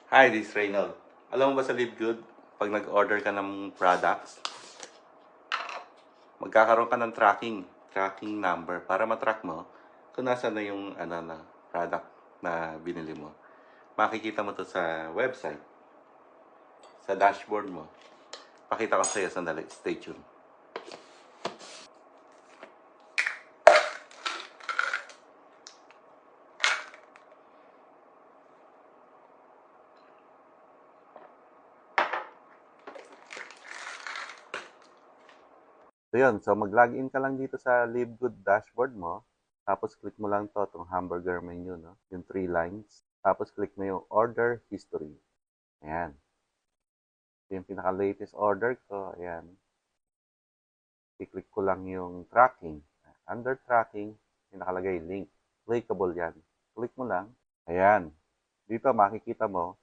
Hi, this is Reynold. Alam mo ba sa LiveGood, pag nag-order ka ng products, magkakaroon ka ng tracking number para matrack mo kung nasa na yung na, product na binili mo. Makikita mo to sa website, sa dashboard mo. Pakita ko sa iyo, sandali, stay tuned. So yun, so mag-login ka lang dito sa LiveGood dashboard mo. Tapos click mo lang to, itong hamburger menu, no? Yung 3 lines. Tapos click mo yung order history. Ayan. Ito yung pinaka-latest order ko. Ayan. I-click ko lang yung tracking. Under tracking, yung nakalagay link. Clickable yan. Click mo lang. Ayan. Dito makikita mo